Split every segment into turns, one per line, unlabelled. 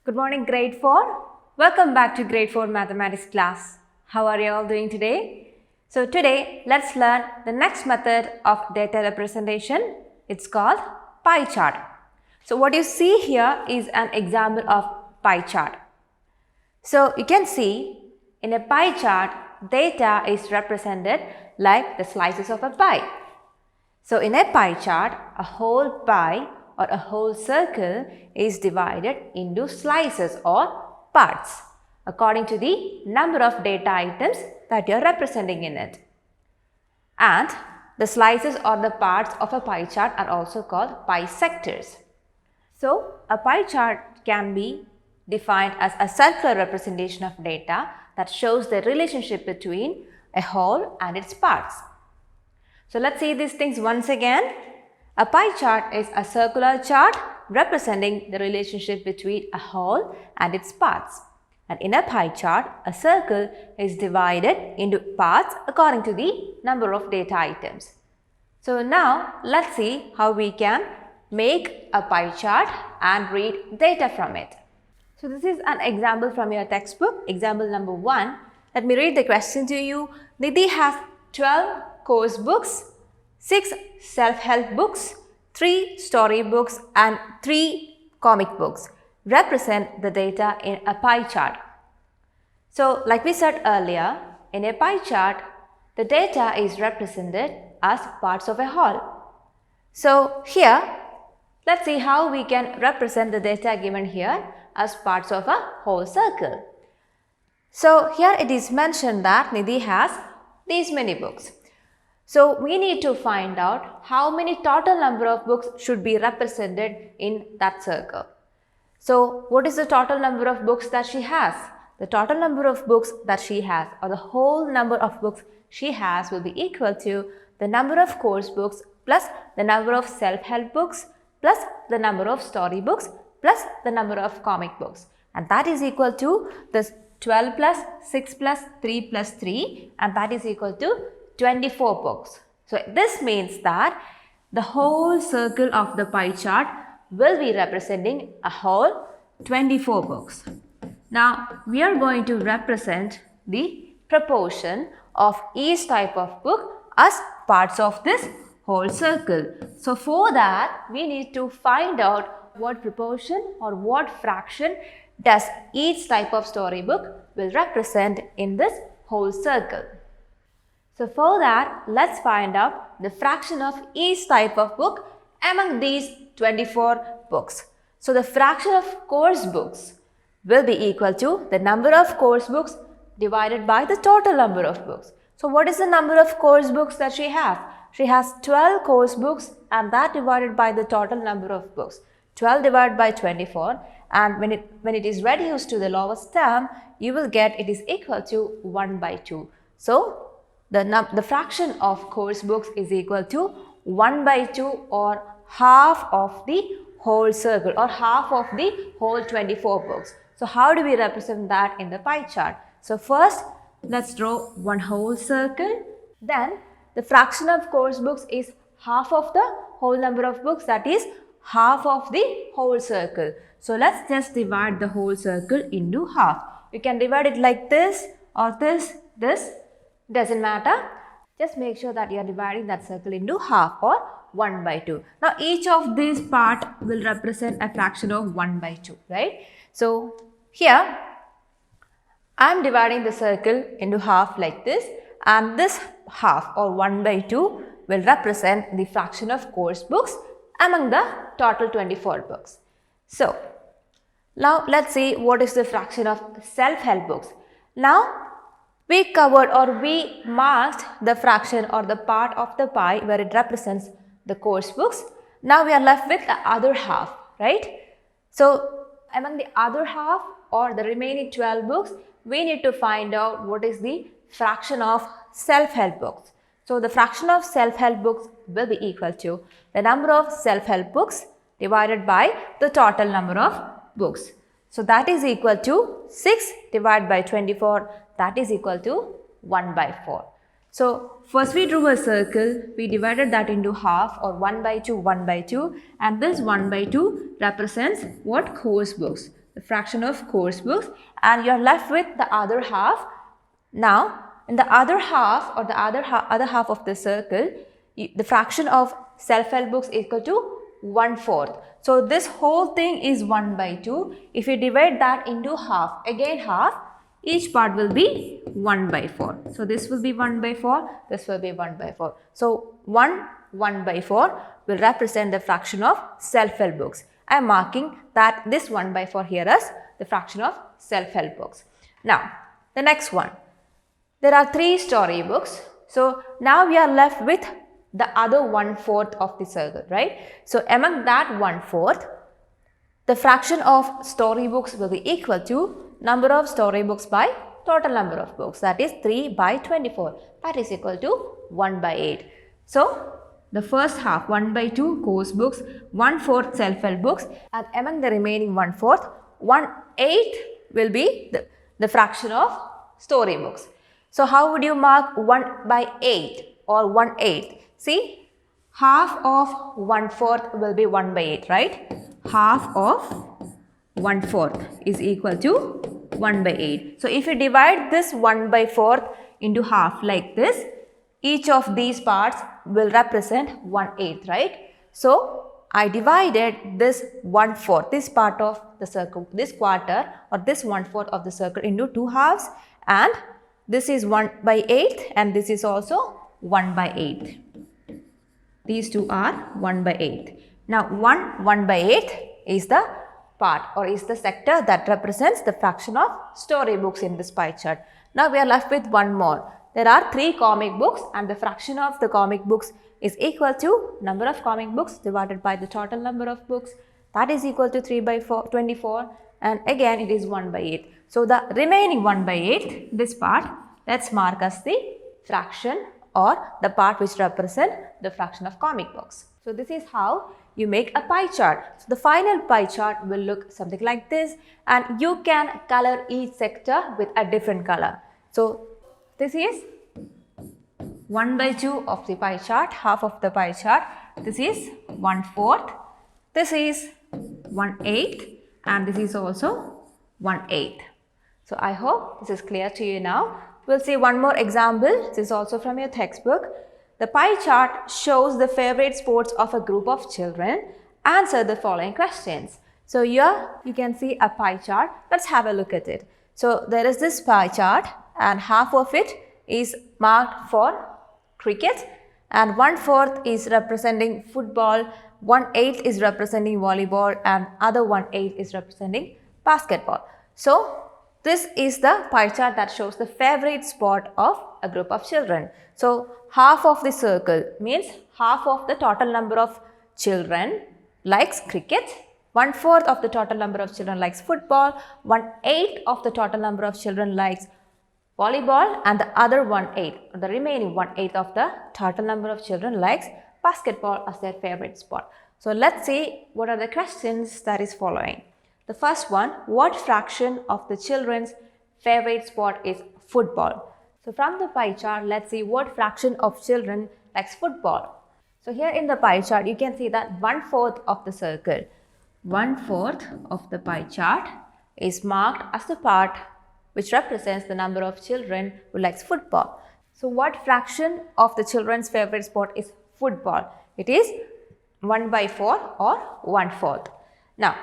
Good morning, grade 4. Welcome back to grade 4 mathematics class. How are you all doing today? So today, let's learn the next method of data representation. It's called pie chart. So what you see here is an example of pie chart. So you can see in a pie chart, data is represented like the slices of a pie. So in a pie chart, a whole pie or a whole circle is divided into slices or parts according to the number of data items that you are representing in it. And the slices or the parts of a pie chart are also called pie sectors. So a pie chart can be defined as a circular representation of data that shows the relationship between a whole and its parts. So let's see these things once again. A pie chart is a circular chart representing the relationship between a whole and its parts. And in a pie chart, a circle is divided into parts according to the number of data items. So now let's see how we can make a pie chart and read data from it. So this is an example from your textbook, example number 1. Let me read the question to you. Nidhi has 12 course books, 6 self-help books, 3 story books and 3 comic books. Represent the data in a pie chart. So like we said earlier, in a pie chart, the data is represented as parts of a whole. So here, let's see how we can represent the data given here as parts of a whole circle. So here it is mentioned that Nidhi has these many books. So we need to find out how many total number of books should be represented in that circle. So what is the total number of books that she has? The total number of books that she has, or the whole number of books she has, will be equal to the number of course books plus the number of self-help books plus the number of story books plus the number of comic books. And that is equal to this 12 plus 6 plus 3 plus 3, and that is equal to 24 books. So this means that the whole circle of the pie chart will be representing a whole 24 books. Now we are going to represent the proportion of each type of book as parts of this whole circle. So for that, we need to find out what proportion or what fraction does each type of storybook will represent in this whole circle. So for that, let's find out the fraction of each type of book among these 24 books. So the fraction of course books will be equal to the number of course books divided by the total number of books. So what is the number of course books that she has? She has 12 course books, and that divided by the total number of books. 12 divided by 24, and when it is reduced to the lowest term, you will get it is equal to 1 by 2. So the fraction of course books is equal to 1 by 2, or half of the whole circle, or half of the whole 24 books. So how do we represent that in the pie chart? So first, let's draw one whole circle. Then the fraction of course books is half of the whole number of books, that is half of the whole circle. So let's just divide the whole circle into half. You can divide it like this or this, doesn't matter. Just make sure that you are dividing that circle into half, or 1 by 2. Now each of these part will represent a fraction of 1 by 2, right? So here I am dividing the circle into half like this, and this half, or 1 by 2, will represent the fraction of course books among the total 24 books. So now let's see what is the fraction of self-help books. Now we covered, or we marked the fraction or the part of the pie where it represents the course books. Now we are left with the other half, right? So among the other half, or the remaining 12 books, we need to find out what is the fraction of self-help books. So the fraction of self-help books will be equal to the number of self-help books divided by the total number of books. So that is equal to 6 divided by 24, that is equal to 1 by 4. So first we drew a circle, we divided that into half, or 1 by 2, 1 by 2, and this 1 by 2 represents what? Course books. the fraction of course books, and you're left with the other half. Now, in the other half or the other half of the circle, the fraction of self-help books is equal to 1/4. So this whole thing is 1/2. If you divide that into half, again half, each part will be 1/4. So this will be 1/4, this will be 1/4. So 1/4 will represent the fraction of self-help books. I am marking that this 1/4 here is the fraction of self-help books. Now, the next one. There are 3 story books. So now we are left with the other 1/4 of the circle, right? So among that 1/4, the fraction of story books will be equal to number of story books by total number of books, that is 3/24. That is equal to 1/8. So the first half 1/2 course books, 1/4 self-help books, and among the remaining 1/4, 1/8 will be the fraction of story books. So how would you mark 1/8 or 1/8? See, half of 1/4 will be 1/8, right? Half of 1/4 is equal to 1/8. So if you divide this 1/4 into half like this, each of these parts will represent 1/8, right? So I divided this 1/4, this part of the circle, this quarter or this 1/4 of the circle into 2 halves, and this is 1/8 and this is also 1/8. These two are 1/8. Now 1/8 is the part or is the sector that represents the fraction of story books in this pie chart. Now we are left with one more. There are 3 comic books and the fraction of the comic books is equal to number of comic books divided by the total number of books. That is equal to 3/24, and again it is 1/8. So the remaining 1/8, this part, let's mark as the fraction or the part which represent the fraction of comic books. So this is how you make a pie chart. So the final pie chart will look something like this, and you can color each sector with a different color. So this is 1/2 of the pie chart, half of the pie chart. This is 1/4. This is 1/8, and this is also 1/8. So I hope this is clear to you now. We'll see one more example. This is also from your textbook. The pie chart shows the favorite sports of a group of children. Answer the following questions. So here you can see a pie chart. Let's have a look at it. So there is this pie chart and half of it is marked for cricket and 1/4 is representing football, 1/8 is representing volleyball, and other 1/8 is representing basketball. So this is the pie chart that shows the favorite sport of a group of children. So half of the circle means half of the total number of children likes cricket, 1/4 of the total number of children likes football, 1/8 of the total number of children likes volleyball, and the other 1/8, the remaining 1/8 of the total number of children likes basketball as their favorite sport. So let's see what are the questions that is following. The first one, what fraction of the children's favorite sport is football? So from the pie chart, let's see what fraction of children likes football. So here in the pie chart, you can see that 1/4 of the circle, 1/4 of the pie chart is marked as the part which represents the number of children who likes football. So what fraction of the children's favorite sport is football? It is 1/4 or 1/4. Now,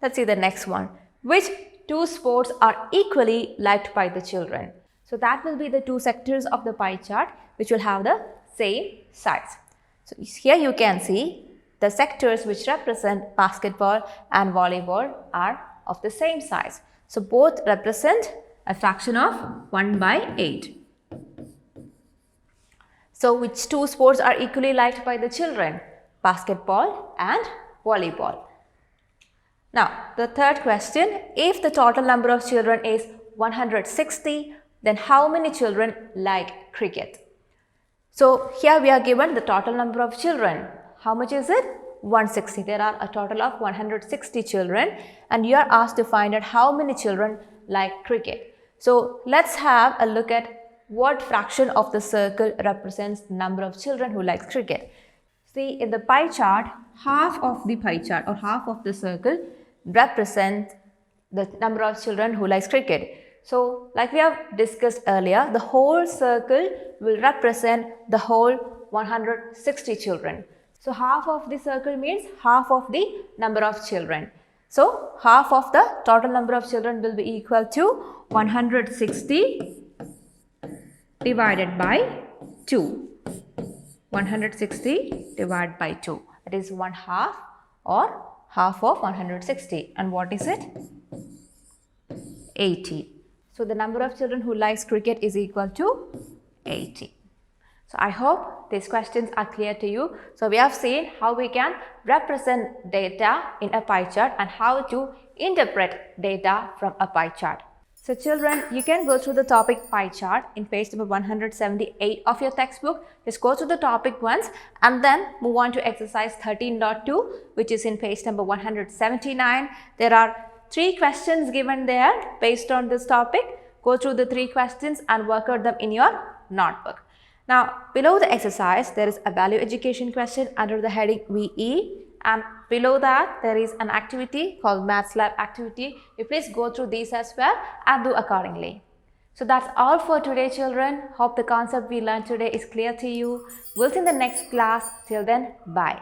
let's see the next one. Which 2 sports are equally liked by the children? So that will be the 2 sectors of the pie chart which will have the same size. So here you can see the sectors which represent basketball and volleyball are of the same size. So both represent a fraction of 1/8. So which 2 sports are equally liked by the children? Basketball and volleyball. Now, the third question, if the total number of children is 160, then how many children like cricket? So, here we are given the total number of children. How much is it? 160. There are a total of 160 children and you are asked to find out how many children like cricket. So, let's have a look at what fraction of the circle represents the number of children who like cricket. See, in the pie chart, half of the pie chart or half of the circle represents the number of children who likes cricket. So like we have discussed earlier, the whole circle will represent the whole 160 children. So half of the circle means half of the number of children. So half of the total number of children will be equal to 160 divided by 2. 160 divided by 2. That is 1/2 or half of 160. And what is it? 80. So the number of children who likes cricket is equal to 80. So I hope these questions are clear to you. So we have seen how we can represent data in a pie chart and how to interpret data from a pie chart. So children, you can go through the topic pie chart in page number 178 of your textbook. Just go through the topic once and then move on to exercise 13.2, which is in page number 179. There are 3 questions given there based on this topic. Go through the 3 questions and work out them in your notebook. Now, below the exercise, there is a value education question under the heading VE, and below that, there is an activity called Maths Lab activity. You please go through these as well and do accordingly. So that's all for today, children. Hope the concept we learned today is clear to you. We'll see you in the next class. Till then, bye.